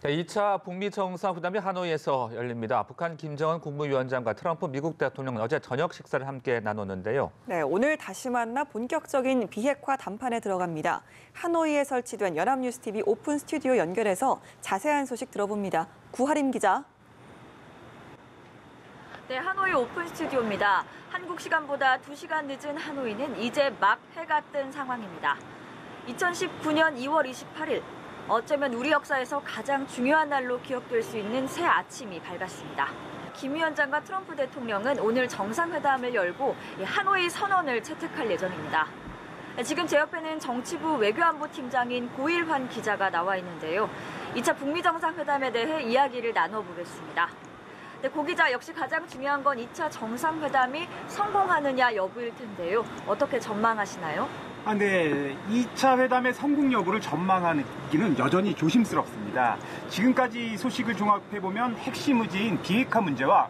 네, 2차 북미 정상회담이 하노이에서 열립니다. 북한 김정은 국무위원장과 트럼프 미국 대통령은 어제 저녁 식사를 함께 나눴는데요. 네, 오늘 다시 만나 본격적인 비핵화談판에 들어갑니다. 하노이에 설치된 연합뉴스TV 오픈 스튜디오 연결해서 자세한 소식 들어봅니다. 구하림 기자. 네, 하노이 오픈 스튜디오입니다. 한국 시간보다 2시간 늦은 하노이는 이제 막 해가 뜬 상황입니다. 2019년 2월 28일. 어쩌면 우리 역사에서 가장 중요한 날로 기억될 수 있는 새 아침이 밝았습니다. 김 위원장과 트럼프 대통령은 오늘 정상회담을 열고 하노이 선언을 채택할 예정입니다. 지금 제 옆에는 정치부 외교안보팀장인 고일환 기자가 나와 있는데요. 2차 북미 정상회담에 대해 이야기를 나눠보겠습니다. 네, 고 기자, 역시 가장 중요한 건 2차 정상회담이 성공하느냐 여부일 텐데요. 어떻게 전망하시나요? 네. 2차 회담의 성공 여부를 전망하기는 여전히 조심스럽습니다. 지금까지 소식을 종합해보면 핵심 의제인 비핵화 문제와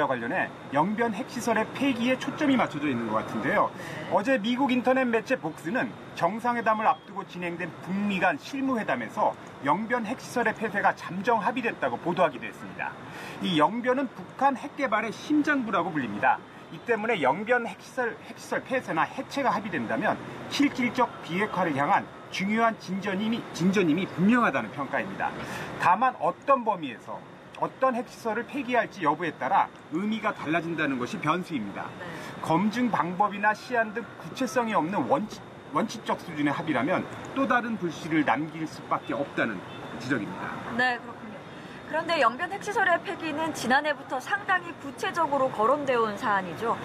관련해 영변 핵시설의 폐기에 초점이 맞춰져 있는 것 같은데요. 어제 미국 인터넷 매체 복스는 정상회담을 앞두고 진행된 북미 간 실무회담에서 영변 핵시설의 폐쇄가 잠정 합의됐다고 보도하기도 했습니다. 이 영변은 북한 핵개발의 심장부라고 불립니다. 이 때문에 영변 핵시설 폐쇄나 해체가 합의된다면 실질적 비핵화를 향한 중요한 진전임이 분명하다는 평가입니다. 다만 어떤 범위에서 어떤 핵시설을 폐기할지 여부에 따라 의미가 달라진다는 것이 변수입니다. 검증 방법이나 시한 등 구체성이 없는 원칙적 수준의 합의라면 또 다른 불씨를 남길 수밖에 없다는 지적입니다. 네, 그렇군요. 그런데 영변 핵시설의 폐기는 지난해부터 상당히 구체적으로 거론되어 온 사안이죠.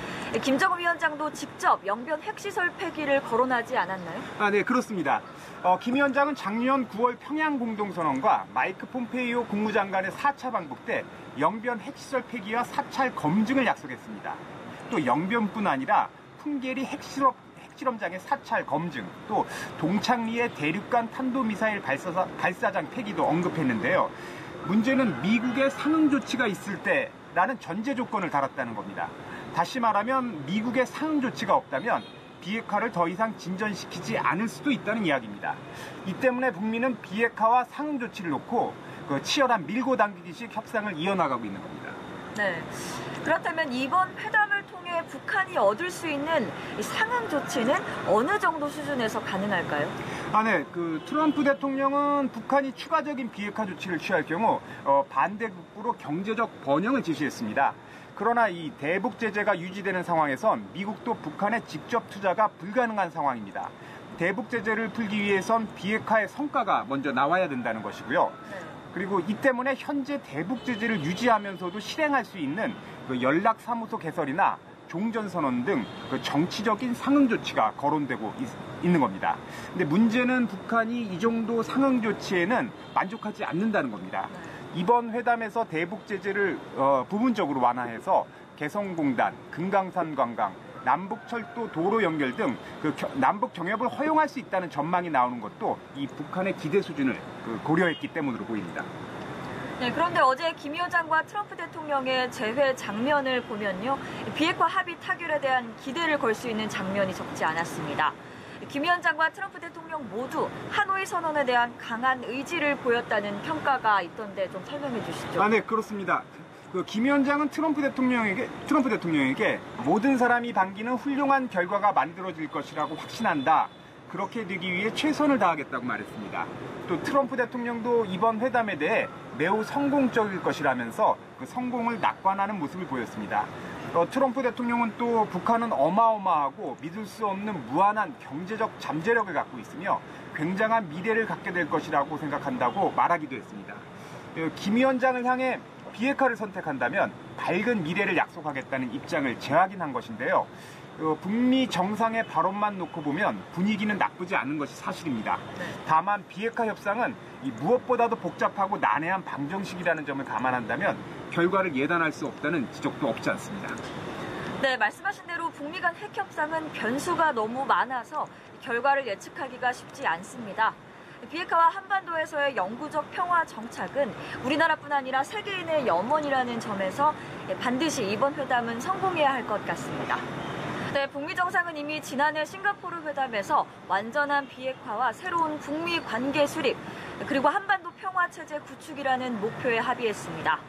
김정은 위원장도 직접 영변 핵시설 폐기를 거론하지 않았나요? 네, 그렇습니다. 김 위원장은 작년 9월 평양 공동선언과 마이크 폼페이오 국무장관의 4차 방북 때 영변 핵시설 폐기와 사찰 검증을 약속했습니다. 또 영변뿐 아니라 풍계리 핵실험장의 사찰 검증, 또 동창리의 대륙간 탄도미사일 발사장 폐기도 언급했는데요. 문제는 미국의 상응 조치가 있을 때라는 전제 조건을 달았다는 겁니다. 다시 말하면 미국의 상응 조치가 없다면 비핵화를 더 이상 진전시키지 않을 수도 있다는 이야기입니다. 이 때문에 북미는 비핵화와 상응 조치를 놓고 치열한 밀고 당기기식 협상을 이어나가고 있는 겁니다. 네. 그렇다면 이번 회담을 통해 북한이 얻을 수 있는 상응 조치는 어느 정도 수준에서 가능할까요? 네. 트럼프 대통령은 북한이 추가적인 비핵화 조치를 취할 경우 반대급부로 경제적 번영을 제시했습니다. 그러나 이 대북 제재가 유지되는 상황에선 미국도 북한의 직접 투자가 불가능한 상황입니다. 대북 제재를 풀기 위해선 비핵화의 성과가 먼저 나와야 된다는 것이고요. 그리고 이 때문에 현재 대북 제재를 유지하면서도 실행할 수 있는 연락사무소 개설이나 종전선언 등 정치적인 상응 조치가 거론되고 있는 겁니다. 근데 문제는 북한이 이 정도 상응 조치에는 만족하지 않는다는 겁니다. 이번 회담에서 대북 제재를 부분적으로 완화해서 개성공단, 금강산 관광, 남북철도 도로 연결 등 남북 경협을 허용할 수 있다는 전망이 나오는 것도 이 북한의 기대 수준을 고려했기 때문으로 보입니다. 네, 그런데 어제 김 위원장과 트럼프 대통령의 재회 장면을 보면요. 비핵화 합의 타결에 대한 기대를 걸 수 있는 장면이 적지 않았습니다. 김 위원장과 트럼프 대통령 모두 하노이 선언에 대한 강한 의지를 보였다는 평가가 있던데 좀 설명해 주시죠. 네, 그렇습니다. 김 위원장은 트럼프 대통령에게 모든 사람이 반기는 훌륭한 결과가 만들어질 것이라고 확신한다. 그렇게 되기 위해 최선을 다하겠다고 말했습니다. 또 트럼프 대통령도 이번 회담에 대해 매우 성공적일 것이라면서 그 성공을 낙관하는 모습을 보였습니다. 트럼프 대통령은 또 북한은 어마어마하고 믿을 수 없는 무한한 경제적 잠재력을 갖고 있으며 굉장한 미래를 갖게 될 것이라고 생각한다고 말하기도 했습니다. 김 위원장을 향해 비핵화를 선택한다면 밝은 미래를 약속하겠다는 입장을 재확인한 것인데요. 북미 정상의 발언만 놓고 보면 분위기는 나쁘지 않은 것이 사실입니다. 다만 비핵화 협상은 무엇보다도 복잡하고 난해한 방정식이라는 점을 감안한다면 결과를 예단할 수 없다는 지적도 없지 않습니다. 네, 말씀하신 대로 북미 간 핵 협상은 변수가 너무 많아서 결과를 예측하기가 쉽지 않습니다. 비핵화와 한반도에서의 영구적 평화 정착은 우리나라뿐 아니라 세계인의 염원이라는 점에서 반드시 이번 회담은 성공해야 할 것 같습니다. 네, 북미 정상은 이미 지난해 싱가포르 회담에서 완전한 비핵화와 새로운 북미 관계 수립, 그리고 한반도 평화체제 구축이라는 목표에 합의했습니다.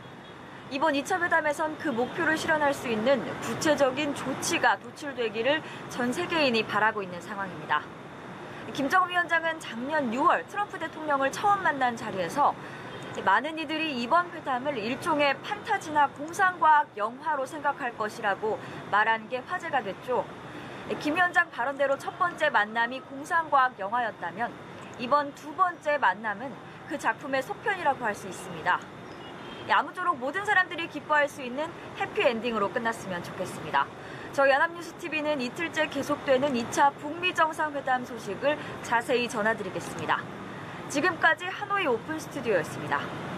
이번 2차 회담에선 그 목표를 실현할 수 있는 구체적인 조치가 도출되기를 전 세계인이 바라고 있는 상황입니다. 김정은 위원장은 작년 6월 트럼프 대통령을 처음 만난 자리에서 많은 이들이 이번 회담을 일종의 판타지나 공상과학 영화로 생각할 것이라고 말한 게 화제가 됐죠. 김 위원장 발언대로 첫 번째 만남이 공상과학 영화였다면 이번 두 번째 만남은 그 작품의 속편이라고 할 수 있습니다. 아무쪼록 모든 사람들이 기뻐할 수 있는 해피엔딩으로 끝났으면 좋겠습니다. 저희 연합뉴스TV는 이틀째 계속되는 2차 북미 정상회담 소식을 자세히 전해드리겠습니다. 지금까지 하노이 오픈 스튜디오였습니다.